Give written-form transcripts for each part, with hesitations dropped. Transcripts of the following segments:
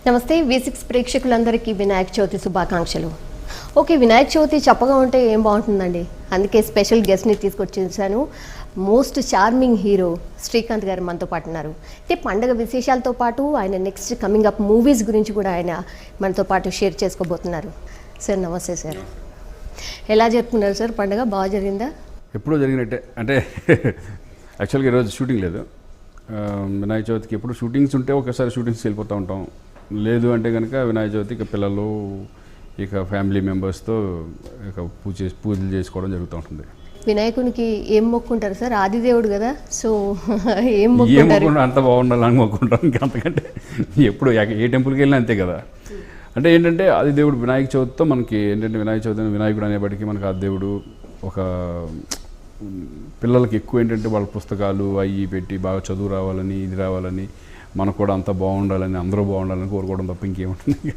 నమస్తే V6 ప్రేక్షకులందరికీ వినాయక చవితి శుభాకాంక్షలు. ఓకే, వినాయక చవితి చెప్పగా ఉంటే ఏం బాగుంటుందండి. అందుకే స్పెషల్ గెస్ట్ని తీసుకొచ్చేసాను. Most charming hero Srikanth garu మనతో పాటు ఉన్నారు. అయితే పండుగ విశేషాలతో పాటు ఆయన నెక్స్ట్ కమింగ్ అప్ మూవీస్ గురించి కూడా ఆయన మనతో పాటు షేర్ చేసుకోబోతున్నారు. సార్ నమస్తే సార్. ఎలా జరుపుకున్నారు సార్ పండుగ? బాగా జరిగిందా? ఎప్పుడూ జరిగినట్టే. అంటే యాక్చువల్గా ఈరోజు షూటింగ్ లేదు. వినాయక చవితికి ఎప్పుడు షూటింగ్స్ ఉంటే ఒకసారి షూటింగ్స్కి వెళ్ళిపోతూ ఉంటాం. లేదు అంటే కనుక వినాయక చవితికి పిల్లలు ఇక ఫ్యామిలీ మెంబర్స్తో ఇక పూజలు చేసుకోవడం జరుగుతూ ఉంటుంది. వినాయకునికి ఏం మొక్కుంటారు సార్? ఆదిదేవుడు కదా, సో ఏం మొక్కుంటారు? అంత బాగుండాలని మొక్కుంటాం. ఇంకా అంతకంటే ఎప్పుడు ఏ టెంపుల్కి వెళ్ళినా అంతే కదా. అంటే ఏంటంటే ఆదిదేవుడు వినాయక చవితితో మనకి ఏంటంటే వినాయక చవితి వినాయకుడు అనేప్పటికీ మనకు ఆదిదేవుడు ఒక పిల్లలకి ఎక్కువ ఏంటంటే వాళ్ళ పుస్తకాలు అవి పెట్టి బాగా చదువు రావాలని ఇది రావాలని మనకు కూడా అంతా బాగుండాలని అందరూ బాగుండాలని కోరుకోవడం తప్ప ఇంకేముంటుంది.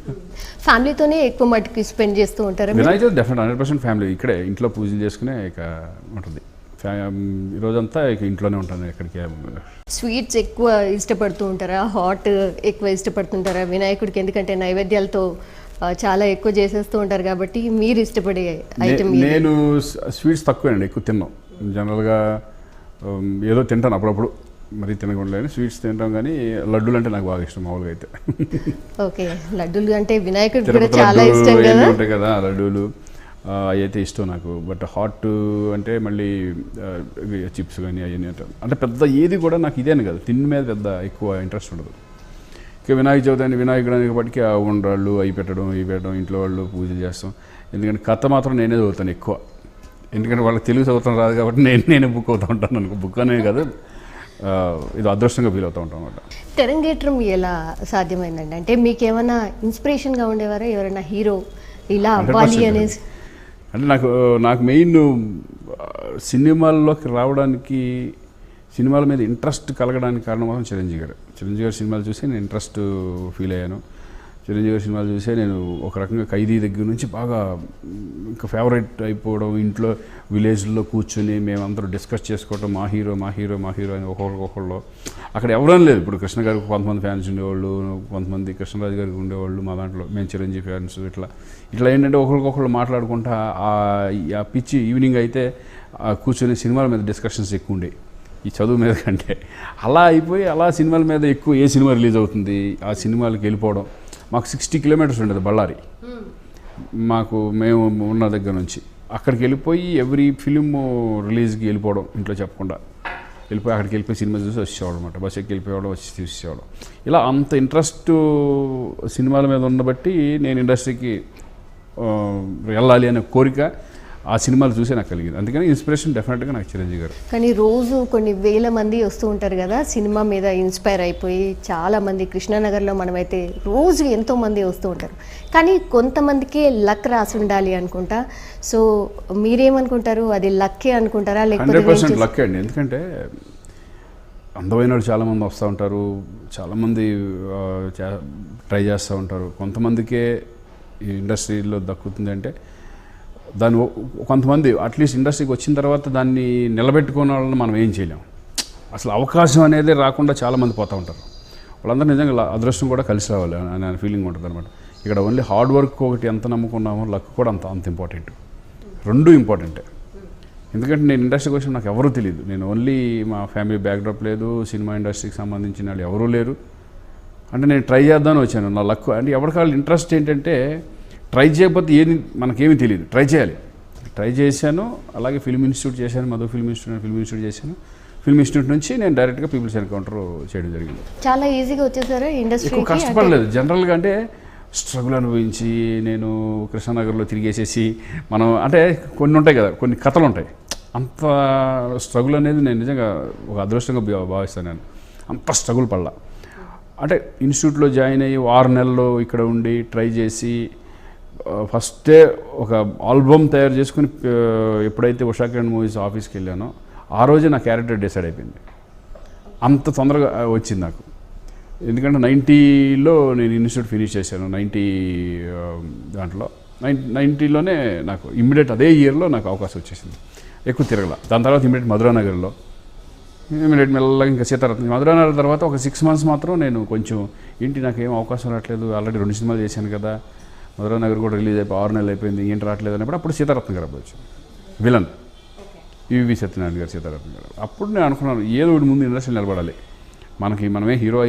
ఫ్యామిలీతోనే ఎక్కువ మటుకు స్పెండ్ చేస్తూ ఉంటారు వినాయక చవితి డెఫినెట్ 100% ఫ్యామిలీ ఇక్కడే ఇంట్లో పూజలు చేసుకునే ఇక ఉంటుంది. ఈరోజంతా ఇక ఇంట్లోనే ఉంటాను. ఎక్కడికి స్వీట్స్ ఎక్కువ ఇష్టపడుతూ ఉంటారా? హాట్ ఎక్కువ ఇష్టపడుతుంటారా వినాయకుడికి? ఎందుకంటే నైవేద్యాలతో చాలా ఎక్కువ చేసేస్తూ ఉంటారు కాబట్టి మీరు ఇష్టపడే ఐటమ్. నేను స్వీట్స్ తక్కువేనండి, ఎక్కువ తిన్నాం. జనరల్గా ఏదో తింటాను అప్పుడప్పుడు, మరీ తినకుండా. స్వీట్స్ తింటాం కానీ లడ్డూలు అంటే నాకు బాగా ఇష్టం మామూలుగా అయితే. ఓకే, లడ్డూలు అంటే వినాయకుడికి కూడా చాలా ఇష్టం కదా. ఉంటాయి కదా లడ్డూలు, అవి అయితే ఇష్టం నాకు. బట్ హాట్ అంటే మళ్ళీ చిప్స్ కానీ అవన్నీ అంటే పెద్ద ఏది కూడా నాకు ఇదేని కదా, తిండి మీద పెద్ద ఎక్కువ ఇంట్రెస్ట్ ఉండదు. ఇక వినాయక చవితి అని వినాయకుడు అనేప్పటికీ ఆ ఉండ్రాళ్ళు అవి పెట్టడం ఇంట్లో వాళ్ళు పూజలు చేస్తాం. ఎందుకంటే కథ మాత్రం నేనే చదువుతాను ఎక్కువ. ఎందుకంటే వాళ్ళకి తెలుగు చదువుతాను రాదు కాబట్టి నేనే బుక్ అవుతూ ఉంటాను. అనుకో బుక్ అనేది కాదు, ఇది అదృష్టంగా ఫీల్ అవుతూ ఉంటాం అన్నమాట. తెరంగేట్రం ఎలా సాధ్యమైందండి? అంటే మీకు ఏమైనా ఇన్స్పిరేషన్గా ఉండేవారా ఎవరైనా హీరో ఇలా అవ్వాలి అనేసి? అంటే నాకు మెయిన్ సినిమాల్లోకి రావడానికి, సినిమాల మీద ఇంట్రెస్ట్ కలగడానికి కారణం మాత్రం చిరంజీవి గారు సినిమాలు చూసి నేను ఇంట్రెస్ట్ ఫీల్ అయ్యాను. చిరంజీవి గారి సినిమాలు చూసే నేను ఒక రకంగా ఖైదీ దగ్గర నుంచి బాగా ఇంకా ఫేవరెట్ అయిపోవడం. ఇంట్లో విలేజ్లో కూర్చొని మేమందరూ డిస్కస్ చేసుకోవడం, మా హీరో అని ఒకళ్ళు అక్కడ ఎవరైనా లేదు. ఇప్పుడు కృష్ణ గారికి కొంతమంది ఫ్యాన్స్ ఉండేవాళ్ళు, కొంతమంది కృష్ణరాజు గారికి ఉండేవాళ్ళు, మా దాంట్లో మేము చిరంజీవి ఫ్యాన్స్. ఇట్లా ఏంటంటే ఒకరికొకళ్ళు మాట్లాడుకుంటా ఆ పిచ్చి ఈవినింగ్ అయితే కూర్చొని సినిమాల మీద డిస్కషన్స్ ఎక్కువ ఉండేవి ఈ చదువు మీద కంటే. అలా అయిపోయి అలా సినిమాల మీద ఎక్కువ ఏ సినిమా రిలీజ్ అవుతుంది ఆ సినిమాలకు వెళ్ళిపోవడం. మాకు 60 కిలోమీటర్స్ ఉండేది బళ్ళారి, మేము ఉన్న దగ్గర నుంచి. అక్కడికి వెళ్ళిపోయి ఎవ్రీ ఫిలిం రిలీజ్కి వెళ్ళిపోవడం, ఇంట్లో చెప్పకుండా వెళ్ళిపోయి అక్కడికి వెళ్ళిపోయి సినిమా చూసి వచ్చేవాడు అనమాట. బస్ ఎక్కి వెళ్ళిపోవడం, వచ్చి చూసేవాడు. ఇలా అంత ఇంట్రెస్ట్ సినిమాల మీద ఉండబట్టి నేను ఇండస్ట్రీకి వెళ్ళాలి అనే కోరిక ఆ సినిమాలు చూసే నాకు కలిగింది. అందుకని ఇన్స్పిరేషన్ డెఫినెట్గా నాకు చిరంజీవి గారు. కానీ రోజు కొన్ని వేల మంది వస్తూ ఉంటారు కదా సినిమా మీద ఇన్స్పైర్ అయిపోయి. చాలామంది కృష్ణానగర్లో మనమైతే రోజు ఎంతోమంది వస్తూ ఉంటారు. కానీ కొంతమందికి లక్ రాసి ఉండాలి అనుకుంటా. సో మీరేమనుకుంటారు? అది లక్కే అనుకుంటారా లేకపోతే? 100% లక్కే అండి. ఎందుకంటే అందమైన వాళ్ళు చాలామంది వస్తూ ఉంటారు, చాలామంది ట్రై చేస్తూ ఉంటారు. కొంతమందికే ఈ ఇండస్ట్రీలో దక్కుతుంది అంటే దాన్ని కొంతమంది అట్లీస్ట్ ఇండస్ట్రీకి వచ్చిన తర్వాత దాన్ని నిలబెట్టుకునే వాళ్ళని మనం ఏం చేయలేము. అసలు అవకాశం అనేది రాకుండా చాలామంది పోతూ ఉంటారు. వాళ్ళందరూ నిజంగా అదృష్టం కూడా కలిసి రావాలి అనే ఫీలింగ్ ఉంటుంది అనమాట. ఇక్కడ ఓన్లీ హార్డ్ వర్క్ ఒకటి ఎంత నమ్ముకున్నామో లక్ కూడా అంత ఇంపార్టెంట్. రెండు ఇంపార్టెంటే. ఎందుకంటే నేను ఇండస్ట్రీకి వచ్చిన నాకు ఎవరూ తెలియదు. నేను ఓన్లీ మా ఫ్యామిలీ బ్యాక్డ్రాప్ లేదు, సినిమా ఇండస్ట్రీకి సంబంధించిన వాళ్ళు ఎవరూ లేరు. అంటే నేను ట్రై చేద్దామని వచ్చాను. నా లక్ అంటే ఎవరికాళ్ళు ఇంట్రెస్ట్ ఏంటంటే ట్రై చేయకపోతే ఏది మనకేమీ తెలియదు. ట్రై చేశాను. అలాగే ఫిల్మ్ ఇన్స్టిట్యూట్ చేశాను, మధు ఫిల్మ్ ఇన్స్టిట్యూట్ చేశాను. ఫిల్మ్ ఇన్స్టిట్యూట్ నుంచి నేను డైరెక్ట్గా పీపుల్స్ ఎన్కౌంటర్ చేయడం జరిగింది. చాలా ఈజీగా వచ్చేసారా ఇండస్ట్రీ? ఎక్కువ కష్టపడలేదు. జనరల్గా అంటే స్ట్రగుల్ అనుభవించి నేను కృష్ణానగర్లో తిరిగేసేసి మనం అంటే కొన్ని ఉంటాయి కదా, కొన్ని కథలు ఉంటాయి. అంత స్ట్రగుల్ అనేది నేను నిజంగా ఒక అదృష్టంగా భావిస్తాను. నేను అంత స్ట్రగుల్ పడలా. అంటే ఇన్స్టిట్యూట్లో జాయిన్ అయ్యి 6 నెలలు ఇక్కడ ఉండి ట్రై చేసి ఫస్టే ఒక ఆల్బమ్ తయారు చేసుకుని ఎప్పుడైతే ఉషా కిరణ్ మూవీస్ ఆఫీస్కి వెళ్ళానో ఆ రోజే నా క్యారెక్టర్ డిసైడ్ అయిపోయింది. అంత తొందరగా వచ్చింది నాకు. ఎందుకంటే 90లో నేను ఇన్స్టిట్యూట్ ఫినిష్ చేశాను. 90 దాంట్లో 90లోనే నాకు ఇమ్మీడియట్ అదే ఇయర్లో నాకు అవకాశం వచ్చేసింది. ఎక్కువ తిరగల. దాని తర్వాత ఇమ్మీడియట్ మధురానగర్లో ఇమీడియట్ మెల్లగా ఇంకా సీతారత్నం మధురానగర్ తర్వాత ఒక 6 months మాత్రం నేను కొంచెం ఏంటి నాకేం అవకాశం రావట్లేదు, ఆల్రెడీ 2 సినిమాలు చేశాను కదా, మధురానగర్ కూడా రిలీజ్ అయిపోయి 6 నెలలు అయిపోయింది, ఏంటి రావట్లేదు అన్నప్పుడు అప్పుడు సీతారత్నం గారు అవ్వచ్చు విలన్ ఈవి సత్యనారాయణ గారు సీతారత్నం గారు. అప్పుడు నేను అనుకున్నాను ఏదో ఒకటి ముందు ఇండస్ట్రీలో నిలబడాలి, మనమే హీరో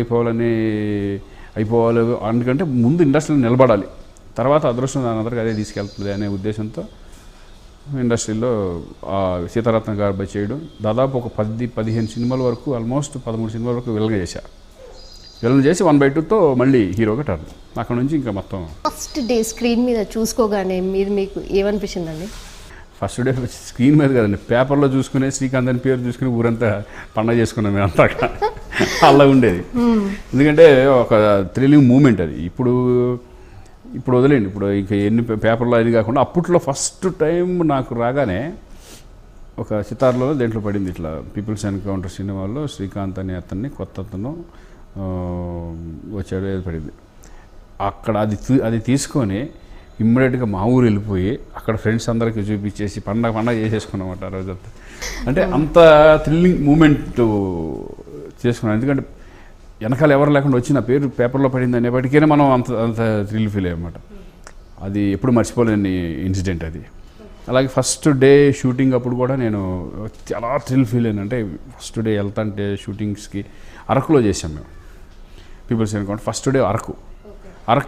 అయిపోవాలి, అందుకంటే ముందు ఇండస్ట్రీలో నిలబడాలి, తర్వాత అదృష్టం దాని అందరికి అదే తీసుకెళ్తుంది అనే ఉద్దేశంతో ఇండస్ట్రీలో సీతారత్నం గారు చేయడం. దాదాపు ఒక 10-15 సినిమాల వరకు, ఆల్మోస్ట్ 13 సినిమాల వరకు విలన్ చేసి 1/2తో మళ్ళీ హీరోగా టర్న్. అక్కడ నుంచి ఇంకా మొత్తం ఫస్ట్ డే స్క్రీన్ మీద చూసుకోగానే మీకు ఏమనిపించిందండి? ఫస్ట్ డే స్క్రీన్ మీద కదండి, పేపర్లో చూసుకునే శ్రీకాంత్ అని పేరు చూసుకుని ఊరంతా పండగ చేసుకున్నాం మేము అంతా. అలా ఉండేది, ఎందుకంటే ఒక థ్రిల్లింగ్ మూమెంట్ అది. ఇప్పుడు వదిలేండి, ఇప్పుడు ఇంకా ఎన్ని పేపర్లో అది కాకుండా అప్పట్లో ఫస్ట్ టైం నాకు రాగానే ఒక సితార్లో దేంట్లో పడింది, ఇట్లా పీపుల్స్ ఎన్కౌంటర్ సినిమాలో శ్రీకాంత్ అనే అతన్ని కొత్త అతను వచ్చాడు, ఏది పడింది. అక్కడ అది తీసుకొని ఇమ్మీడియట్గా మా ఊరు వెళ్ళిపోయి అక్కడ ఫ్రెండ్స్ అందరికీ చూపించేసి పండగ చేసేసుకున్నామట ఆ రోజంతా. అంటే అంత థ్రిల్లింగ్ మూమెంట్ చేసుకున్నాను, ఎందుకంటే వెనకాల ఎవరు లేకుండా వచ్చి నా పేరు పేపర్లో పడింది అనేప్పటికైనా మనం అంత థ్రిల్ ఫీల్ అయ్యమాట. అది ఎప్పుడు మర్చిపోలేని ఇన్సిడెంట్ అది. అలాగే ఫస్ట్ డే షూటింగ్ అప్పుడు కూడా నేను చాలా థ్రిల్ ఫీల్ అయ్యాను. అంటే ఫస్ట్ డే వెళ్తాంటే షూటింగ్స్కి అరకులో చేసాం మేము people's encounter. First day Araku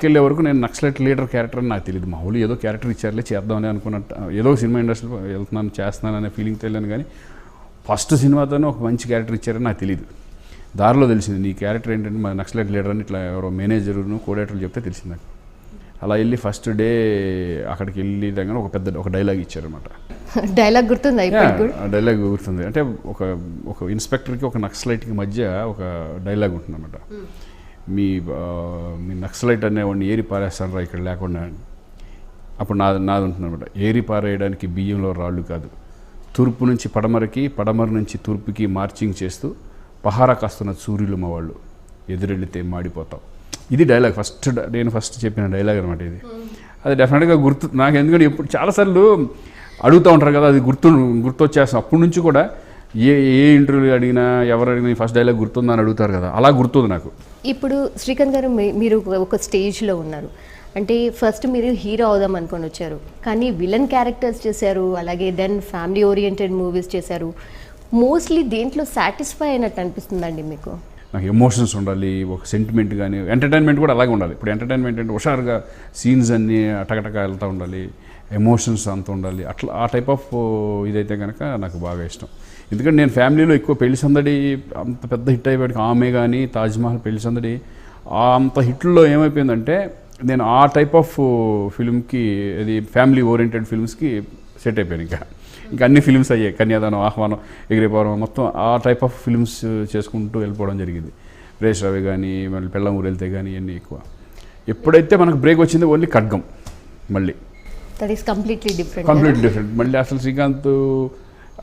వెళ్ళే వరకు నేను నక్సలైట్ లీడర్ క్యారెక్టర్ అని నాకు తెలియదు. మామూలు ఏదో క్యారెక్టర్ ఇచ్చారులే చేద్దామని అనుకున్నట్టు, ఏదో సినిమా ఇండస్ట్రీలో చేస్తున్నాను అనే ఫీలింగ్తో వెళ్ళాను. కానీ ఫస్ట్ సినిమాతోనే ఒక మంచి క్యారెక్టర్ ఇచ్చారని నాకు తెలియదు. దారిలో తెలిసింది నీ క్యారెక్టర్ ఏంటంటే మా నక్సలైట్ లీడర్ అని ఇట్లా ఎవరో మేనేజర్ను కోడేటర్లు చెప్తే తెలిసింది నాకు. అలా వెళ్ళి ఫస్ట్ డే అక్కడికి వెళ్ళి దగ్గర ఒక డైలాగ్ ఇచ్చారనమాట. డైలాగ్ గుర్తుంది? డైలాగ్ గుర్తుంది. అంటే ఒక ఇన్స్పెక్టర్కి ఒక నక్సలైట్కి మధ్య ఒక డైలాగ్ ఉంటుందన్నమాట. మీ నక్సలైట్ అనేవాడిని ఏరి పారేస్తాను రా ఇక్కడ లేకుండా. అప్పుడు నాది ఉంటుందన్నమాట. ఏరి పారేయడానికి బియ్యంలో రాళ్ళు కాదు, తూర్పు నుంచి పడమరకి, పడమర నుంచి తూర్పుకి మార్చింగ్ చేస్తూ పహారా కాస్తున్న సూర్యులు మా వాళ్ళు, ఎదురెళ్ళితే మాడిపోతాం. ఇది డైలాగ్ నేను ఫస్ట్ చెప్పిన డైలాగ్ అనమాట ఇది. అది డెఫినెట్గా గుర్తు నాకు, ఎందుకంటే ఎప్పుడు చాలాసార్లు అడుగుతూ ఉంటారు కదా, అది గుర్తొచ్చేస్తాం. అప్పటి నుంచి కూడా ఏ ఇంటర్వ్యూ అడిగినా ఎవరు అడిగినా ఫస్ట్ డైలాగ్ గుర్తుందా అని అడుగుతారు కదా, అలా గుర్తుంది నాకు. ఇప్పుడు శ్రీకాంత్ గారు మీరు ఒక స్టేజ్లో ఉన్నారు, అంటే ఫస్ట్ మీరు హీరో అవుదాం అనుకొని వచ్చారు, కానీ విలన్ క్యారెక్టర్స్ చేశారు, అలాగే దెన్ ఫ్యామిలీ ఓరియంటెడ్ మూవీస్ చేశారు. మోస్ట్లీ దేంట్లో సాటిస్ఫై అయినట్టు అనిపిస్తుందండి మీకు? నాకు ఎమోషన్స్ ఉండాలి, ఒక సెంటిమెంట్ కానీ, ఎంటర్టైన్మెంట్ కూడా అలాగే ఉండాలి. ఇప్పుడు ఎంటర్టైన్మెంట్ అంటే హుషారుగా సీన్స్ అన్నీ అటకటక వెళ్తూ ఉండాలి, ఎమోషన్స్ అంత ఉండాలి. అట్లా ఆ టైప్ ఆఫ్ ఇదైతే కనుక నాకు బాగా ఇష్టం. ఎందుకంటే నేను ఫ్యామిలీలో ఎక్కువ పెళ్లి సందడి అంత పెద్ద హిట్ అయిపోయాడు, ఆమె కానీ తాజ్మహల్ పెళ్లి సందడి అంత హిట్లో ఏమైపోయిందంటే నేను ఆ టైప్ ఆఫ్ ఫిల్మ్కి, అది ఫ్యామిలీ ఓరియంటెడ్ ఫిల్మ్స్కి సెట్ అయిపోయాను. ఇంకా అన్ని ఫిల్మ్స్ అయ్యాయి, కన్యాదానం, ఆహ్వానం, ఎగిరిపోవడం, మొత్తం ఆ టైప్ ఆఫ్ ఫిల్మ్స్ చేసుకుంటూ వెళ్ళిపోవడం జరిగింది. రేష్ రవి కానీ, మళ్ళీ పెళ్ళం ఊరు వెళ్తే కానీ ఇవన్నీ ఎక్కువ. ఎప్పుడైతే మనకు బ్రేక్ వచ్చిందో ఓన్లీ ఖడ్గం, మళ్ళీ దట్ ఈస్ కంప్లీట్లీ డిఫరెంట్. మళ్ళీ అసలు శ్రీకాంత్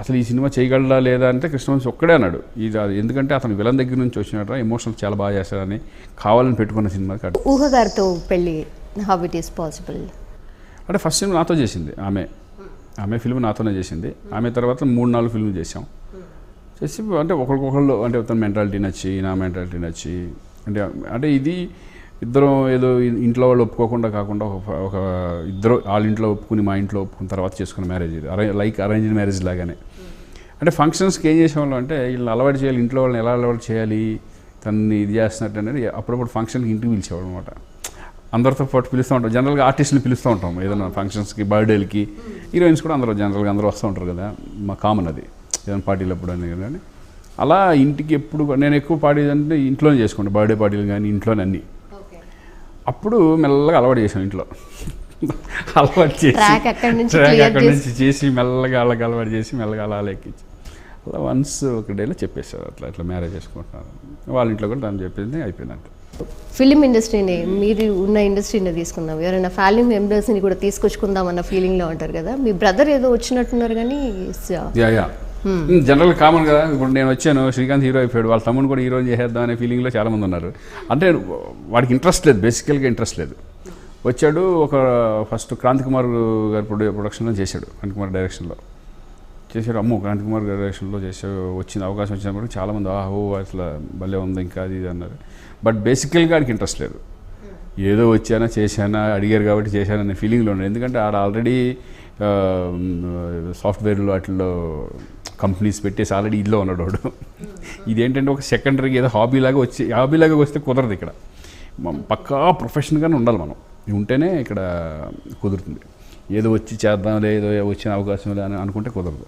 అసలు ఈ సినిమా చేయగలడా లేదా అంటే కృష్ణవంశీ ఒక్కడే అన్నాడు. ఇది ఎందుకంటే అతను విలన్ దగ్గర నుంచి వచ్చినట్టు ఎమోషనల్ చాలా బాగా చేస్తాడని కావాలని పెట్టుకున్న సినిమా కాదు. ఊహ గారితో పెళ్ళి హౌ ఇట్ ఈస్ పాసిబుల్? అంటే ఫస్ట్ సినిమా నాతో చేసింది ఆమె ఫిల్మ్ నాతోనే చేసింది. ఆమె తర్వాత 3-4 ఫిల్మ్లు చేసాం. చేసి అంటే ఒకరికొకళ్ళు, అంటే తన మెంటాలిటీ నచ్చి, నా మెంటాలిటీ నచ్చి, అంటే ఇది ఇద్దరం ఏదో ఇంట్లో వాళ్ళు ఒప్పుకోకుండా కాకుండా ఒక ఇద్దరు వాళ్ళ ఇంట్లో ఒప్పుకుని మా ఇంట్లో ఒప్పుకున్న తర్వాత చేసుకున్న మ్యారేజ్ ఇది. లైక్ అరేంజ్డ్ మ్యారేజ్ లాగానే. అంటే ఫంక్షన్స్కి ఏం చేసేవాళ్ళం అంటే వీళ్ళని అలవాటు చేయాలి, ఇంట్లో వాళ్ళని ఎలా అలవాటు చేయాలి, తనని ఇది చేస్తున్నట్టు అనేది అప్పుడప్పుడు ఫంక్షన్కి ఇంటికి పిలిచేవాడు అనమాట. అందరితో పాటు పిలుస్తూ ఉంటాం, జనరల్గా ఆర్టిస్టులు పిలుస్తూ ఉంటాం ఏదైనా ఫంక్షన్స్కి, బర్త్డేలకి. హీరోయిన్స్ కూడా అందరూ వస్తూ ఉంటారు కదా, మా కామన్ అది, ఏదైనా పార్టీలు అప్పుడు అని కానీ. అలా ఇంటికి ఎప్పుడు నేను ఎక్కువ పార్టీలు అంటే ఇంట్లోనే చేసుకుంటాను, బర్త్డే పార్టీలు కానీ ఇంట్లోనే అన్నీ. అప్పుడు మెల్లగా అలవాటు చేసాం ఇంట్లో, అలవాటు చేసి ట్రాక్ అక్కడి నుంచి చేసి మెల్లగా అలాగ అలవాటు చేసి మెల్లగా అలా ఎక్కించి అలా వన్స్ ఒక డేలో చెప్పేశారు అట్లా మ్యారేజ్ చేసుకుంటున్నారు. వాళ్ళ ఇంట్లో కూడా దాన్ని చెప్పింది, అయిపోయింది అంతే. ఫిలిం ఇండస్ట్రీని, మీరు ఉన్న ఇండస్ట్రీని తీసుకుందాం, ఎవరైనా ఫ్యామిలీ మెంబర్స్ని కూడా తీసుకొచ్చుకుందాం అన్న ఫీలింగ్లో ఉంటారు కదా. మీ బ్రదర్ ఏదో వచ్చినట్టున్నారు కానీ జనరల్ కామన్ కదా. ఇప్పుడు నేను వచ్చాను, శ్రీకాంత్ హీరో అయిపోయాడు, వాళ్ళ తమ్ముని కూడా హీరో చేసేద్దాం అనే ఫీలింగ్లో చాలామంది ఉన్నారు. అంటే వాడికి ఇంట్రెస్ట్ లేదు, బేసికల్గా ఇంట్రెస్ట్ లేదు. వచ్చాడు, ఒక ఫస్ట్ క్రాంతి కుమార్ గారి ప్రొడక్షన్లో చేశాడు, క్రాంతి కుమార్ డైరెక్షన్లో చేశారు. అమ్మో క్రాంతి కుమార్ గారి డైరెక్షన్లో వచ్చిన అవకాశం వచ్చినప్పుడు చాలామంది అసలు భలే ఉంది ఇంకా అది ఇది అన్నారు. బట్ బేసికల్గా ఆడికి ఇంట్రెస్ట్ లేదు. ఏదో వచ్చానా చేశానా అడిగారు కాబట్టి చేశాననే ఫీలింగ్లో ఉన్నాడు. ఎందుకంటే ఆడ ఆల్రెడీ సాఫ్ట్వేర్లో వాటిల్లో కంపెనీస్ పెట్టేసి ఆల్రెడీ ఇల్లు ఉన్నాడు వాడు. ఇదేంటంటే ఒక సెకండరీకి ఏదో హాబీలాగా వస్తే కుదరదు. ఇక్కడ పక్కా ప్రొఫెషన్గానే ఉండాలి మనం, ఉంటేనే ఇక్కడ కుదురుతుంది. ఏదో వచ్చి చేద్దాం ఏదో వచ్చిన అవకాశం లే అని అనుకుంటే కుదరదు.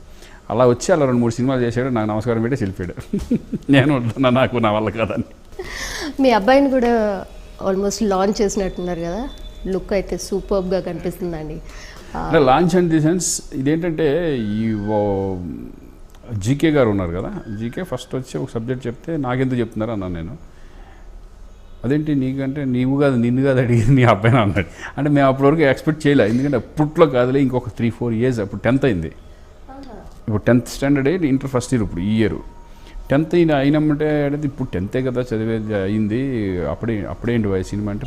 అలా వచ్చి అలా 2-3 సినిమాలు చేశాడు. నాకు నమస్కారం పెట్టి వెళ్ళిపోయాడు. నేను వద్దున్నా, నాకు నా వల్ల కాదని. మీ అబ్బాయిని కూడా ఆల్మోస్ట్ లాంచ్ చేసినట్టున్నారు కదా, లుక్ అయితే సూపర్గా కనిపిస్తుందండి. అంటే లాంచ్ అండ్ ది సెన్స్ ఇదేంటంటే ఈ జీకే గారు ఉన్నారు కదా, జీకే ఫస్ట్ వచ్చి ఒక సబ్జెక్ట్ చెప్తే నాకెందుకు చెప్తున్నారు అన్నాను నేను. అదేంటి నీకంటే నిన్ను కాదు అడిగింది నీ అబ్బాయిని అన్నాడు. అంటే మేము అప్పటివరకు ఎక్స్పెక్ట్ చేయలేదు. ఎందుకంటే అప్పట్లో కాదులే, ఇంకొక 3-4 years. అప్పుడు 10th అయింది. ఇప్పుడు 10th స్టాండర్డ్ అయ్యి ఇంటర్ ఫస్ట్ ఇయర్. ఇప్పుడు ఈ ఇయర్ 10th అయినమ్మంటే అంటే ఇప్పుడు 10th కదా చదివేది అయింది. అప్పుడేంటి సినిమా అంటే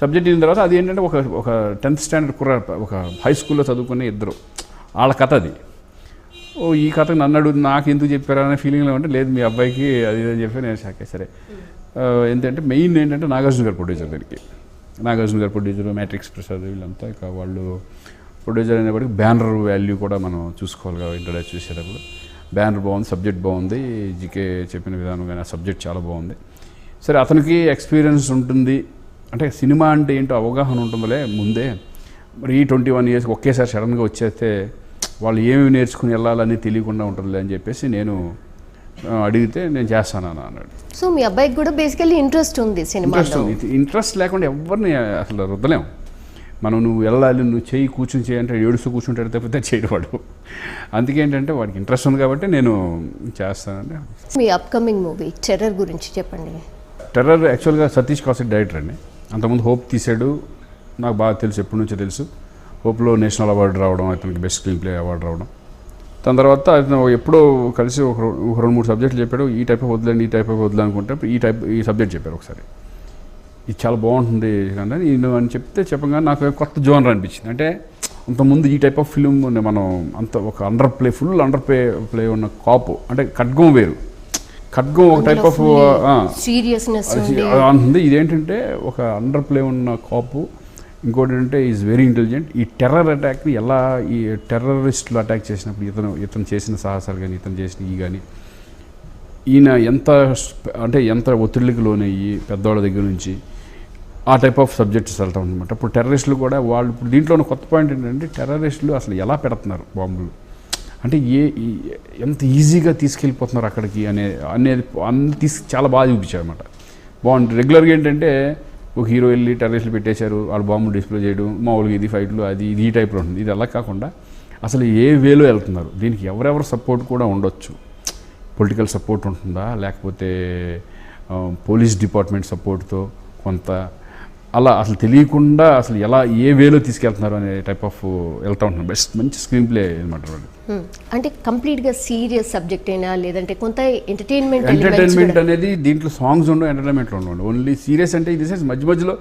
సబ్జెక్ట్ అయిన తర్వాత అది ఏంటంటే ఒక 10th స్టాండర్డ్ ఒక హై స్కూల్లో చదువుకునే ఇద్దరు వాళ్ళ కథ అది. ఈ కథ నన్ను అడుగు నాకు ఎందుకు చెప్పారా అనే ఫీలింగ్లో ఉంటే లేదు మీ అబ్బాయికి అది అని చెప్పి నేను షాకే. సరే ఏంటంటే మెయిన్ ఏంటంటే నాగార్జున గారు ప్రొడ్యూసర్. దానికి నాగార్జున గారు ప్రొడ్యూసర్, మ్యాట్రిక్స్ ప్రసాద్ వీళ్ళంతా ఇక వాళ్ళు ప్రొడ్యూసర్ అయినప్పటికీ బ్యానర్ వాల్యూ కూడా మనం చూసుకోవాలి కాబట్టి ఇంట్రొడ్యూస్ చేసేటప్పుడు బ్యానర్ బాగుంది, సబ్జెక్ట్ బాగుంది, జీకే చెప్పిన విధానం కానీ ఆ సబ్జెక్ట్ చాలా బాగుంది. సరే అతనికి ఎక్స్పీరియన్స్ ఉంటుంది అంటే సినిమా అంటే ఏంటో అవగాహన ఉంటుందిలే ముందే. మరి ఈ 21 years ఒకేసారి సడన్గా వచ్చేస్తే వాళ్ళు ఏమేమి నేర్చుకుని వెళ్ళాలని తెలియకుండా ఉంటుందిలే అని చెప్పేసి నేను అడిగితే నేను చేస్తాను అన్నాడు. సో మీ అబ్బాయికి కూడా బేసికల్లీ ఇంట్రెస్ట్ ఉంది సినిమాలో. ఇంట్రెస్ట్ లేకుండా ఎవరిని అసలు రుద్దలేం మనం. నువ్వు వెళ్ళాలి, నువ్వు చేయి కూర్చొని చేయంటే ఏడుస్తూ కూర్చుంటాడు తప్పితే చేయడవాడు. అందుకేంటంటే వాడికి ఇంట్రెస్ట్ ఉంది కాబట్టి నేను చేస్తానండి. మీ అప్కమింగ్ మూవీ టెర్రర్ గురించి చెప్పండి. టెర్రర్ యాక్చువల్గా సతీష్ కౌశిక్ డైరెక్టర్ అండి. అంతకుముందు హోప్ తీసాడు, నాకు బాగా తెలుసు, ఎప్పటి నుంచో తెలుసు. హోప్లో నేషనల్ అవార్డు రావడం, అతనికి బెస్ట్ స్క్రీన్ ప్లే అవార్డు రావడం. దాని తర్వాత అతను ఎప్పుడో కలిసి ఒక 2-3 సబ్జెక్టులు చెప్పాడు. ఈ టైప్ వదిలేండి, ఈ టైప్ వదిలే అనుకుంటే ఈ సబ్జెక్ట్ చెప్పారు ఒకసారి. ఇది చాలా బాగుంటుంది కానీ నేను అని చెప్పగానే నాకు కొత్త జోనర్ అనిపించింది. అంటే అంతకుముందు ఈ టైప్ ఆఫ్ ఫిలిం మనం అంత ఒక ఫుల్ అండర్ ప్లే ఉన్న కాపు అంటే ఖడ్గం వేరు. ఖడ్గం ఒక టైప్ ఆఫ్ సీరియస్నెస్ ఉంటుంది. ఇదేంటంటే ఒక అండర్ ప్లే ఉన్న కాపు. ఇంకోటి ఏంటంటే ఈజ్ వెరీ ఇంటెలిజెంట్. ఈ టెర్రర్ అటాక్ని ఎలా ఈ టెర్రరిస్టులు అటాక్ చేసినప్పుడు ఇతను చేసిన సాహసాలు కానీ ఇతను చేసిన కానీ ఈయన ఎంత ఒత్తిడికి లోనయ్యి పెద్దవాళ్ళ దగ్గర నుంచి ఆ టైప్ ఆఫ్ సబ్జెక్ట్స్ వెళ్తాం అనమాట. ఇప్పుడు టెర్రరిస్టులు కూడా వాళ్ళు ఇప్పుడు దీంట్లో ఉన్న కొత్త పాయింట్ ఏంటంటే టెర్రరిస్టులు అసలు ఎలా పెడుతున్నారు బాంబులు, అంటే ఎంత ఈజీగా తీసుకెళ్ళిపోతున్నారు అక్కడికి అనేది చాలా బాగా చూపించారు అనమాట. బాగుంటుంది. రెగ్యులర్గా ఏంటంటే ఒక హీరో వెళ్ళి టెర్రరిస్టులు పెట్టేశారు, వాళ్ళు బాంబులు డిస్ప్లే చేయడం, మామూలుగా ఇది ఫైట్లు అది ఈ టైప్లో ఉంటుంది. ఇది అలా కాకుండా అసలు ఏ వేలో వెళ్తున్నారు, దీనికి ఎవరెవరు సపోర్ట్ కూడా ఉండొచ్చు. పొలిటికల్ సపోర్ట్ ఉంటుందా, లేకపోతే పోలీస్ డిపార్ట్మెంట్ సపోర్ట్తో కొంత అలా అసలు తెలియకుండా అసలు ఎలా ఏ వేలో తీసుకెళ్తున్నారు అనే టైప్ ఆఫ్ వెళ్తూ ఉంటున్నారు. బెస్ట్ మంచి స్క్రీన్ ప్లే అనమాట. అంటే కంప్లీట్గా సీరియస్ సబ్జెక్ట్ అయినా లేదంటే కొంత ఎంటర్టైన్మెంట్ అనేది దీంట్లో సాంగ్స్ ఉండవు, ఎంటర్టైన్మెంట్లో ఉండవు. ఓన్లీ సీరియస్ అంటే ఇది మధ్యలో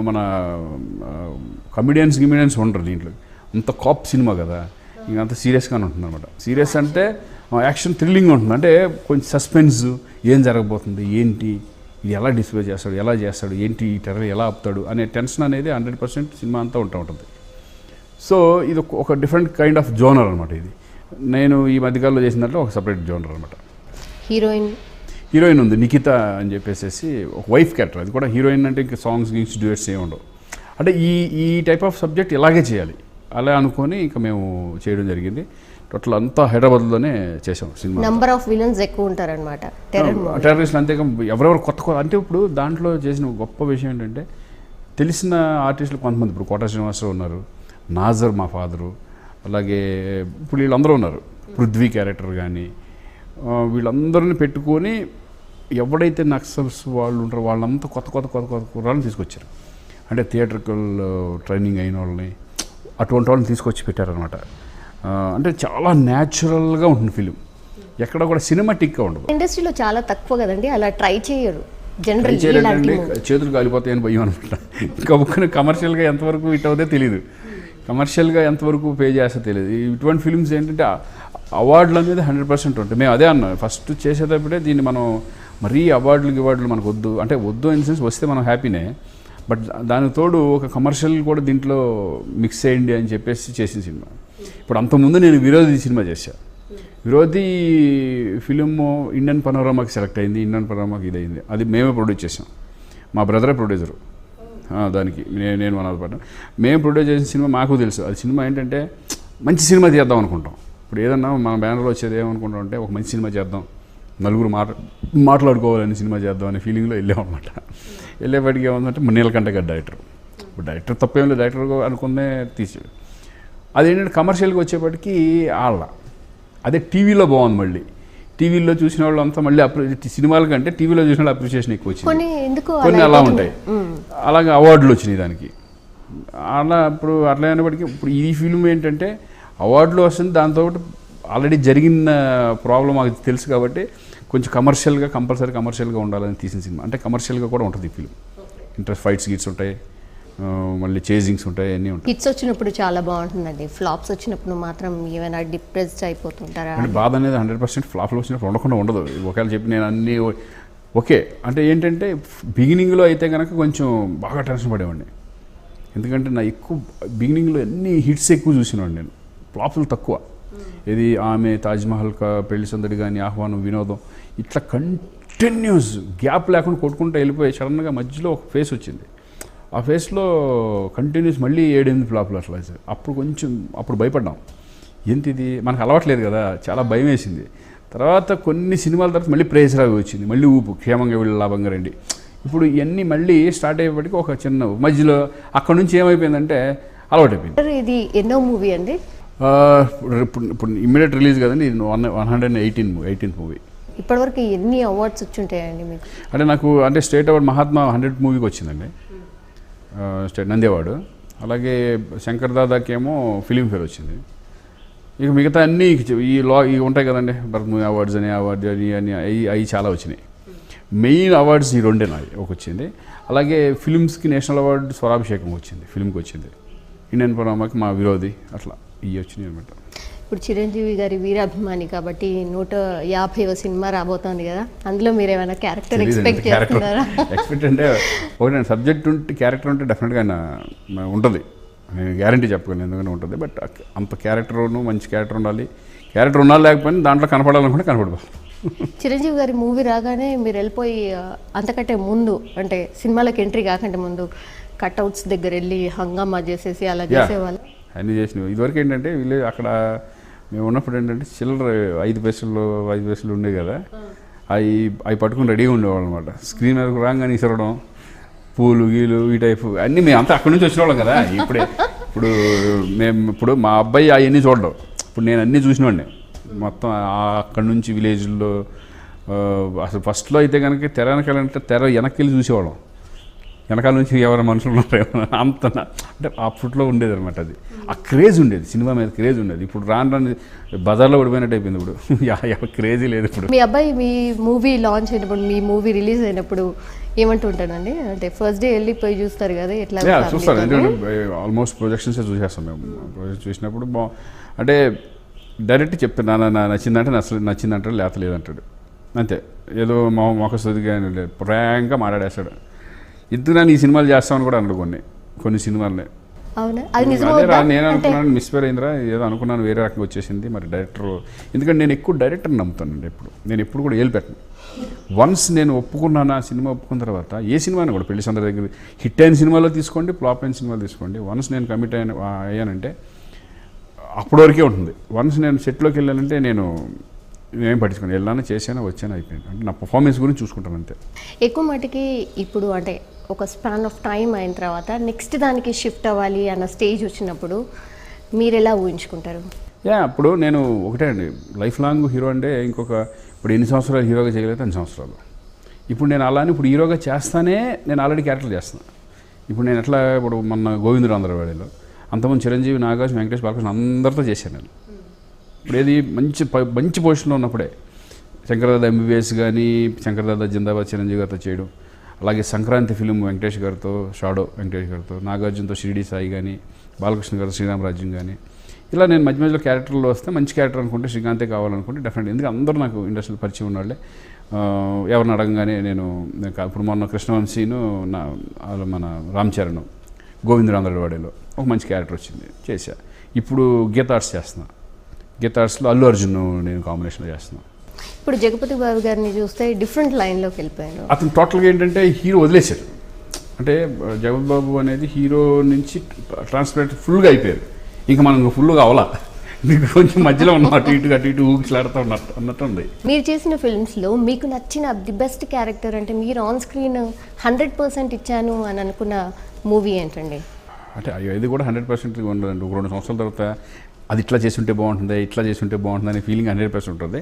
మన కమిడియన్స్ ఉండరు దీంట్లో. అంత కాప్ సినిమా కదా, ఇంక అంత సీరియస్గానే ఉంటుంది అనమాట. సీరియస్ అంటే యాక్షన్ థ్రిల్లింగ్ ఉంటుంది. అంటే కొంచెం సస్పెన్స్, ఏం జరగబోతుంది, ఏంటి ఇది ఎలా డిస్ప్లే చేస్తాడు, ఎలా చేస్తాడు, ఏంటి ఈ టెర్రర్ ఎలా ఆపుతాడు అనే టెన్షన్ అనేది 100% సినిమా అంతా ఉంటుంది. సో ఇది ఒక డిఫరెంట్ కైండ్ ఆఫ్ జోనర్ అనమాట. ఇది నేను ఈ మధ్యకాలంలో చేసిన దాంట్లో ఒక సపరేట్ జోనర్ అనమాట. హీరోయిన్ ఉంది నిఖిత అని చెప్పేసి ఒక వైఫ్ క్యారెక్టర్. అది కూడా హీరోయిన్ అంటే ఇంకా సాంగ్స్ డ్యూయట్స్ ఏమి ఉండవు. అంటే ఈ టైప్ ఆఫ్ సబ్జెక్ట్ ఇలాగే చేయాలి అలా అనుకొని ఇంకా మేము చేయడం జరిగింది. టోటల్ అంతా హైదరాబాద్లోనే చేసాం సినిమా. నెంబర్ ఆఫ్ విలన్స్ ఎక్కువ ఉంటారనమాట టెర్రరిస్టులు. అంతే ఎవరెవరు కొత్త అంటే ఇప్పుడు దాంట్లో చేసిన గొప్ప విషయం ఏంటంటే తెలిసిన ఆర్టిస్టులు కొంతమంది, ఇప్పుడు కోట శ్రీనివాసరావు ఉన్నారు, నాజర్ మా ఫాదరు, అలాగే ఇప్పుడు వీళ్ళందరూ ఉన్నారు, పృథ్వీ క్యారెక్టర్ కానీ, వీళ్ళందరిని పెట్టుకొని ఎవడైతే నక్సల్స్ వాళ్ళు ఉంటారో వాళ్ళంతా కొత్త కుర్రాళ్ళని తీసుకొచ్చారు. అంటే థియేటర్కల్ ట్రైనింగ్ అయిన వాళ్ళని అటువంటి వాళ్ళని తీసుకొచ్చి పెట్టారనమాట. అంటే చాలా న్యాచురల్గా ఉంటుంది ఫిలిం, ఎక్కడ కూడా సినిమాటిక్గా ఉండదు. ఇండస్ట్రీలో చాలా తక్కువ కదండి అలా ట్రై చేయరు. జనరల్ చేతులు కాలిపోతాయని భయం అనమాట. ఇంకా కమర్షియల్గా ఎంతవరకు హిట్ అవుతే తెలియదు, కమర్షియల్గా ఎంతవరకు పే చేస్తే తెలియదు. ఇటువంటి ఫిలిమ్స్ ఏంటంటే అవార్డులు అనేది 100% ఉంటాయి. మేము అదే అన్నాం ఫస్ట్ చేసేటప్పుడే దీన్ని మనం మరీ అవార్డులు మనకు వద్దు, అంటే వద్దు ఇన్ సెన్స్ వస్తే మనం హ్యాపీనే, బట్ దానికి తోడు ఒక కమర్షియల్ కూడా దీంట్లో మిక్స్ చేయండి అని చెప్పేసి చేసిన సినిమా. ఇప్పుడు అంతకుముందు నేను విరోధి సినిమా చేశాను. విరోధి ఫిలిం ఇండియన్ పనోరమాకి సెలెక్ట్ అయింది, ఇండియన్ పనోరమాకి ఇదైంది. అది మేమే ప్రొడ్యూస్ చేసాం, మా బ్రదరే ప్రొడ్యూసరు దానికి. నేను మనతో మేము ప్రొడ్యూస్ చేసిన సినిమా మాకు తెలుసు. అది సినిమా ఏంటంటే మంచి సినిమా చేద్దాం అనుకుంటాం. ఇప్పుడు ఏదన్నా మన బ్యానర్లో వచ్చేది ఏమనుకుంటాం అంటే ఒక మంచి సినిమా చేద్దాం, నలుగురు మాట్లాడుకోవాలని సినిమా చేద్దాం అనే ఫీలింగ్లో వెళ్ళామన్నమాట. వెళ్ళేపటికి ఏమందంటే నీలకంఠ గారు డైరెక్టర్. ఇప్పుడు డైరెక్టర్ తప్పేం లేదు, డైరెక్టర్ అనుకునే తీసాడు. అదేంటంటే కమర్షియల్గా వచ్చేప్పటికి అదే టీవీలో బాగుంది. మళ్ళీ టీవీలో చూసిన వాళ్ళు అంతా మళ్ళీ సినిమాల కంటే టీవీలో చూసిన వాళ్ళు అప్రిషియేషన్ ఎక్కువ వచ్చింది. కొన్ని అలా ఉంటాయి, అలాగే అవార్డులు వచ్చినాయి దానికి. అలా అట్లా అయినప్పటికీ ఇప్పుడు ఈ ఫిల్మ్ ఏంటంటే అవార్డులు వస్తుంది, దాంతో ఆల్రెడీ జరిగిన ప్రాబ్లం మాకు తెలుసు కాబట్టి కొంచెం కంపల్సరీ కమర్షియల్గా ఉండాలని తీసిన సినిమా. అంటే కమర్షియల్గా కూడా ఉంటుంది ఈ ఫిల్మ్. ఇంట్రెస్ట్ ఫైట్స్ గిట్స్ ఉంటాయి, మళ్ళీ చేజింగ్స్ ఉంటాయి, అన్నీ ఉంటాయి. హిట్స్ వచ్చినప్పుడు చాలా బాగుంటుందండి, ఫ్లాప్స్ వచ్చినప్పుడు మాత్రం ఏమైనా డిప్రెస్డ్ అయిపోతుంటారా? అంటే బాధ అనేది 100% ఫ్లాప్లు వచ్చినప్పుడు ఉండకుండా ఉండదు. ఒకవేళ చెప్పి నేను అన్నీ ఓకే అంటే ఏంటంటే బిగినింగ్లో అయితే కనుక కొంచెం బాగా టెన్షన్ పడేవాడిని. ఎందుకంటే నా బిగినింగ్లో అన్ని హిట్స్ ఎక్కువ చూసినవాడిని నేను, ఫ్లాప్లు తక్కువ. ఇది ఆమె, తాజ్మహల్, పెళ్లి సందడి కానీ, ఆహ్వానం, వినోదం, ఇట్లా కంటిన్యూస్ గ్యాప్ లేకుండా కొట్టుకుంటూ వెళ్ళిపోయి సడన్గా మధ్యలో ఒక ఫేస్ వచ్చింది. ఆ ఫేస్లో కంటిన్యూస్ మళ్ళీ 7-8 ఫ్లాప్లు అట్లా. అప్పుడు భయపడ్డాం, ఏంటిది మనకు అలవాట్లేదు కదా, చాలా భయం వేసింది. తర్వాత కొన్ని సినిమాల తర్వాత మళ్ళీ ప్రేజ్ రావి వచ్చింది, మళ్ళీ ఊపు, క్షేమంగా వెళ్ళి లాభంగా రండి. ఇప్పుడు ఇవన్నీ మళ్ళీ స్టార్ట్ అయ్యేప్పటికీ ఒక చిన్న మధ్యలో అక్కడ నుంచి ఏమైపోయిందంటే అలవాటైపోయింది. ఇది ఎన్నో మూవీ అండి? ఇప్పుడు ఇమ్మీడియట్ రిలీజ్ కదండి, ఇది 118th మూవీ. ఇప్పటివరకు ఎన్ని అవార్డ్స్ వచ్చుంటాయండి మీకు? అంటే నాకు అంటే స్టేట్ అవార్డు మహాత్మా 100 మూవీకి వచ్చిందండి, స్టేట్ నంది అవార్డు. అలాగే శంకర్ దాదాకేమో ఫిలింఫేర్ వచ్చింది. ఇక మిగతా అన్నీ ఇవి ఉంటాయి కదండి, భరత్ మూవీ అవార్డ్స్ అని అవి చాలా వచ్చినాయి. మెయిన్ అవార్డ్స్ ఈ రెండే నాయి. ఒక వచ్చింది, అలాగే ఫిలిమ్స్కి నేషనల్ అవార్డు స్వరాభిషేకం వచ్చింది, ఫిలింకి వచ్చింది. ఇండియన్ పనోరమాకి మా విరోధి, అట్లా ఇవి వచ్చినాయి అనమాట. ఇప్పుడు చిరంజీవి గారి వీరాభిమాని కాబట్టి 150వ సినిమా రాబోతోంది కదా, అందులో మీరు ఏమైనా క్యారెక్టర్ ఎక్స్పెక్ట్ చేస్తున్నారా? ఎక్స్పెక్ట్ అంటే ఒకటి సబ్జెక్ట్ ఉంటే క్యారెక్టర్ ఉంటే డెఫినెట్గా ఉంటుంది, నేను గ్యారంటీ చెప్పగలను, ఎందుకంటే ఉంటుంది. బట్ అంత క్యారెక్టర్ను మంచి క్యారెక్టర్ ఉండాలి, క్యారెక్టర్ ఉన్నా లేకపోయినా దాంట్లో కనపడాలనుకుంటే కనపడదు. చిరంజీవి గారి మూవీ రాగానే మీరు వెళ్ళిపోయి అంతకంటే ముందు అంటే సినిమాలకు ఎంట్రీ కాకంటే ముందు కట్అవుట్స్ దగ్గర వెళ్ళి హంగామా చేసేసి అలా చేసేవాళ్ళు? అన్నీ చేసినవి. ఇదివరకు ఏంటంటే వీళ్ళు అక్కడ మేము ఉన్నప్పుడు ఏంటంటే చిల్లర 5 పైసలు ఉండేవి కదా, అవి పట్టుకుని రెడీగా ఉండేవాళ్ళు అనమాట. స్క్రీన్ వరకు రాగానే ఇసరడం, పూలు గీలు ఈ టైపు అన్నీ మేము అంతా అక్కడి నుంచి వచ్చిన వాళ్ళం కదా. ఇప్పుడు మా అబ్బాయి అవన్నీ చూడడం, ఇప్పుడు నేను అన్నీ చూసినవాడిని మొత్తం. అక్కడి నుంచి విలేజ్లో అసలు ఫస్ట్లో అయితే కనుక తెర వెనకాలంటే తెర వెనక్కి వెళ్ళి చూసేవాళ్ళం, వెనకాల నుంచి ఎవరి మనుషులు ఉన్నారేమో అంత. అంటే అప్పట్లో ఉండేది అనమాట, అది ఆ క్రేజ్ ఉండేది, సినిమా మీద క్రేజ్ ఉండేది. ఇప్పుడు రాను బజార్లో పడిపోయినట్టు అయిపోయింది. ఇప్పుడు క్రేజీ లేదు. ఇప్పుడు మీ అబ్బాయి మీ మూవీ లాంచ్ అయినప్పుడు, మీ మూవీ రిలీజ్ అయినప్పుడు ఏమంటూ ఉంటాడండి? అంటే ఫస్ట్ డే వెళ్ళిపోయి చూస్తారు కదా, ఎట్లా చూస్తారు? ఎందుకంటే ఆల్మోస్ట్ ప్రొజెక్షన్సే చూసేస్తాం మేము. ప్రొజెక్షన్ చూసినప్పుడు అంటే డైరెక్ట్ చెప్తాను, నచ్చిందంటే నచ్చిందంటాడు, లేకపోతే లేదంటాడు, అంతే. ఏదో మొక్కసొదిగా ప్రాంక్గా మాట్లాడేస్తాడు. ఇందుకు నేను ఈ సినిమాలు చేస్తామని కూడా అనడు కొన్ని సినిమాలనే. నేను అనుకున్నాను మిస్ఫేర్ అయిందిరా, ఏదో అనుకున్నాను, వేరే రకంగా వచ్చేసింది. మరి డైరెక్టర్, ఎందుకంటే నేను ఎక్కువ డైరెక్టర్ని నమ్ముతానండి. నేను ఎప్పుడు కూడా ఏలు పెట్టను. వన్స్ నేను ఒప్పుకున్నాను, ఆ సినిమా ఒప్పుకున్న తర్వాత ఏ సినిమాని కూడా పెళ్లి సందడి దగ్గర హిట్ అయిన సినిమాలో తీసుకోండి, ఫ్లాప్ అయిన సినిమాలో తీసుకోండి, వన్స్ నేను కమిట్ అయ్యానంటే అప్పటి వరకే ఉంటుంది. వన్స్ నేను సెట్లోకి వెళ్ళానంటే నేనేం పట్టించుకోను, వెళ్ళాను, చేశాను, వచ్చాను, అయిపోయింది. అంటే నా పర్ఫార్మెన్స్ గురించి చూసుకుంటాను అంతే. ఎక్కువ మటుకి ఇప్పుడు అంటే ఒక స్పాన్ ఆఫ్ టైం అయిన తర్వాత నెక్స్ట్ దానికి షిఫ్ట్ అవ్వాలి అన్న స్టేజ్ వచ్చినప్పుడు మీరు ఎలా ఊహించుకుంటారు? ఇప్పుడు నేను ఒకటే అండి, లైఫ్ లాంగ్ హీరో అంటే ఇప్పుడు ఎన్ని సంవత్సరాలు హీరోగా చేయగలిగితే అన్ని సంవత్సరాలు. ఇప్పుడు నేను అలానే ఇప్పుడు హీరోగా చేస్తానే నేను ఆల్రెడీ క్యారెక్టర్ చేస్తున్నాను. ఇప్పుడు నేను ఇప్పుడు మన గోవిందుడు అందరవాడిలో అంతమంది చిరంజీవి, నాగార్జున, వెంకటేష్, బాలకృష్ణ అందరితో చేశాను నేను. ఇప్పుడు ఏది మంచి పొజిషన్లో ఉన్నప్పుడే శంకర్దాద ఎంబీబీఎస్ కానీ, శంకర్దాద జిందాబాద్ చిరంజీవి గారితో చేయడం, అలాగే సంక్రాంతి ఫిలిం వెంకటేష్ గారితో, షాడో వెంకటేష్ గారితో, నాగార్జునతో షిరిడి సాయి కానీ, బాలకృష్ణ గారితో శ్రీరామరాజ్యం కానీ, ఇలా నేను మధ్య మధ్యలో క్యారెక్టర్లో వస్తే మంచి క్యారెక్టర్ అనుకుంటే శ్రీకాంతే కావాలనుకుంటే డెఫినెట్, ఎందుకంటే అందరూ నాకు ఇండస్ట్రీలో పరిచయం ఉన్నవాళ్ళే. ఎవరిని అడగగానే నేను ఇప్పుడు మొన్న కృష్ణవంశీను మన రామ్ చరణ్ గోవిందరాంధ్రవాడేలో ఒక మంచి క్యారెక్టర్ వచ్చింది, చేశా. ఇప్పుడు గీతార్ట్స్ చేస్తున్నా, గీతార్ట్స్లో అల్లు అర్జున్ నేను కాంబినేషన్లో చేస్తున్నా. ఇప్పుడు జగపతి బాబు గారిని చూస్తే డిఫరెంట్ లైన్లోకి వెళ్ళిపోయాను. అతను టోటల్గా ఏంటంటే హీరో వదిలేశారు. అంటే జగపతి బాబు అనేది హీరో నుంచి ట్రాన్స్పరెంట్ ఫుల్గా అయిపోయారు. ఇంకా మనం ఫుల్గా అవలా, నీకు కొంచెం మధ్యలో ఉన్న అటు ఇటు ఊగిలాడుతూ అన్నట్టు ఉంది. మీరు చేసిన ఫిల్మ్స్లో మీకు నచ్చిన ది బెస్ట్ క్యారెక్టర్ అంటే మీరు ఆన్ స్క్రీన్ 100% ఇచ్చాను అని అనుకున్న మూవీ ఏంటండి? అంటే అయ్యో ఇది కూడా 100% ఉండదండి. ఒక 2 సంవత్సరాల తర్వాత అది ఇట్లా చేస్తుంటే బాగుంటుంది, ఇట్లా చేస్తుంటే బాగుంటుంది అనే ఫీలింగ్ 100% ఉంటుంది.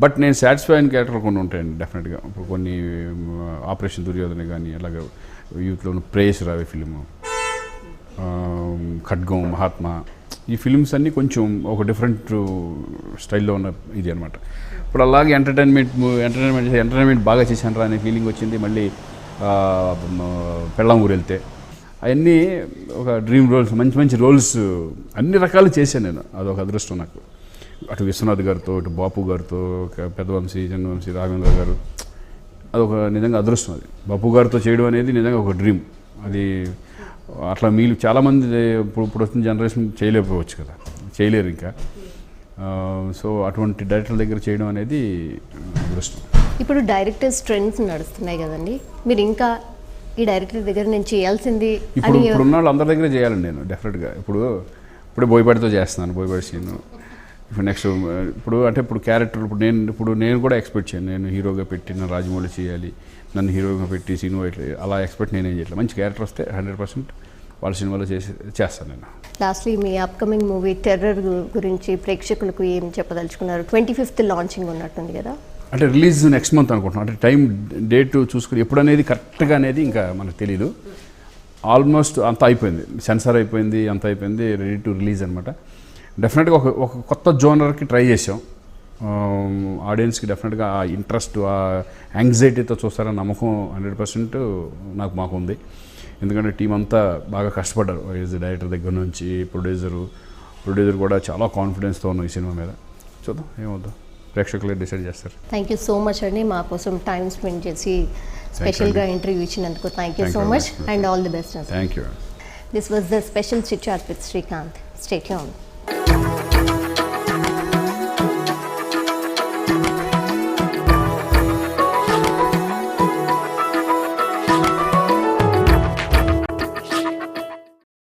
బట్ నేను సాటిస్ఫై అయిన క్యారెక్టర్ కొన్ని ఉంటాయండి డెఫినెట్గా. ఇప్పుడు కొన్ని ఆపరేషన్ దుర్యోధన కానీ, అలాగే యూత్లో ఉన్న ప్రేయస్ రావే ఫిలిము, ఖడ్గం, మహాత్మా, ఈ ఫిలిమ్స్ అన్నీ కొంచెం ఒక డిఫరెంట్ స్టైల్లో ఉన్న ఇది అనమాట. ఇప్పుడు అలాగే ఎంటర్టైన్మెంట్ బాగా చేశాను రా అనే ఫీలింగ్ వచ్చింది. మళ్ళీ పెళ్ళాం ఊరు వెళ్తే అవన్నీ ఒక డ్రీమ్ రోల్స్, మంచి మంచి రోల్స్ అన్ని రకాలు చేశాను నేను. అదొక అదృష్టం నాకు. అటు విశ్వనాథ్ గారితో, ఇటు బాపు గారితో, పెద్దవంశీ, చిన్నవంశీ, రాఘవేంద్ర గారు, అదొక నిజంగా అదృష్టం. అది బాపు గారితో చేయడం అనేది నిజంగా ఒక డ్రీమ్. అది అట్లా మీరు చాలామంది ఇప్పుడు వచ్చిన జనరేషన్ చేయలేకపోవచ్చు కదా, చేయలేరు ఇంకా. సో అటువంటి డైరెక్టర్ల దగ్గర చేయడం అనేది అదృష్టం. ఇప్పుడు డైరెక్టర్స్ ట్రెండ్స్ నడుస్తున్నాయి కదండి, మీరు ఇంకా ఈ డైరెక్టర్ దగ్గర నేను చేయాల్సింది ఇప్పుడున్న వాళ్ళు అందరి దగ్గర చేయాలండి నేను డెఫినెట్గా. ఇప్పుడు బోయపాటితో చేస్తున్నాను, బోయపాటి సీను. ఇప్పుడు నెక్స్ట్ ఇప్పుడు క్యారెక్టర్ ఇప్పుడు నేను కూడా ఎక్స్పెక్ట్ చేయను. నేను హీరోగా పెట్టి నన్ను రాజమౌళి చేయాలి, నన్ను హీరోగా పెట్టి సినిమా అలా ఎక్స్పెక్ట్ నేనేం చేయట్లేదు. మంచి క్యారెక్టర్ వస్తే 100% వాళ్ళ సినిమాలో చేస్తాను నేను. లాస్ట్లీ మీ అప్కమింగ్ మూవీ టెర్రర్ గురించి ప్రేక్షకులకు ఏం చెప్పదలుచుకున్నారు? 25th లాంచింగ్ ఉన్నట్టుంది కదా. అంటే రిలీజ్ నెక్స్ట్ మంత్ అనుకుంటున్నాం. అంటే టైం డేట్ చూసుకుని ఎప్పుడు అనేది కరెక్ట్గా అనేది ఇంకా మనకు తెలీదు. ఆల్మోస్ట్ అంతా అయిపోయింది, సెన్సార్ అయిపోయింది, అంతా అయిపోయింది, రెడీ టు రిలీజ్ అనమాట. డెఫినెట్గా ఒక కొత్త జోనర్కి ట్రై చేసాం. ఆడియన్స్కి డెఫినెట్గా ఆ ఇంట్రెస్ట్, ఆ యాంగ్జైటీతో చూస్తారని నమ్మకం 100% మాకు ఉంది. ఎందుకంటే టీం అంతా బాగా కష్టపడ్డారు. డైరెక్టర్ దగ్గర నుంచి ప్రొడ్యూసర్ కూడా చాలా కాన్ఫిడెన్స్తో ఉన్నాం ఈ సినిమా మీద. చూద్దాం ఏమవుద్దాం, ప్రేక్షకులే డిసైడ్ చేస్తారు. థ్యాంక్ యూ సో మచ్ అండి, మా కోసం టైం స్పెండ్ చేసి స్పెషల్గా ఇంటర్వ్యూ ఇచ్చినందుకు thank you so much and all the best. Thank you. This was the special chit chat with Srikanth. Stay tuned.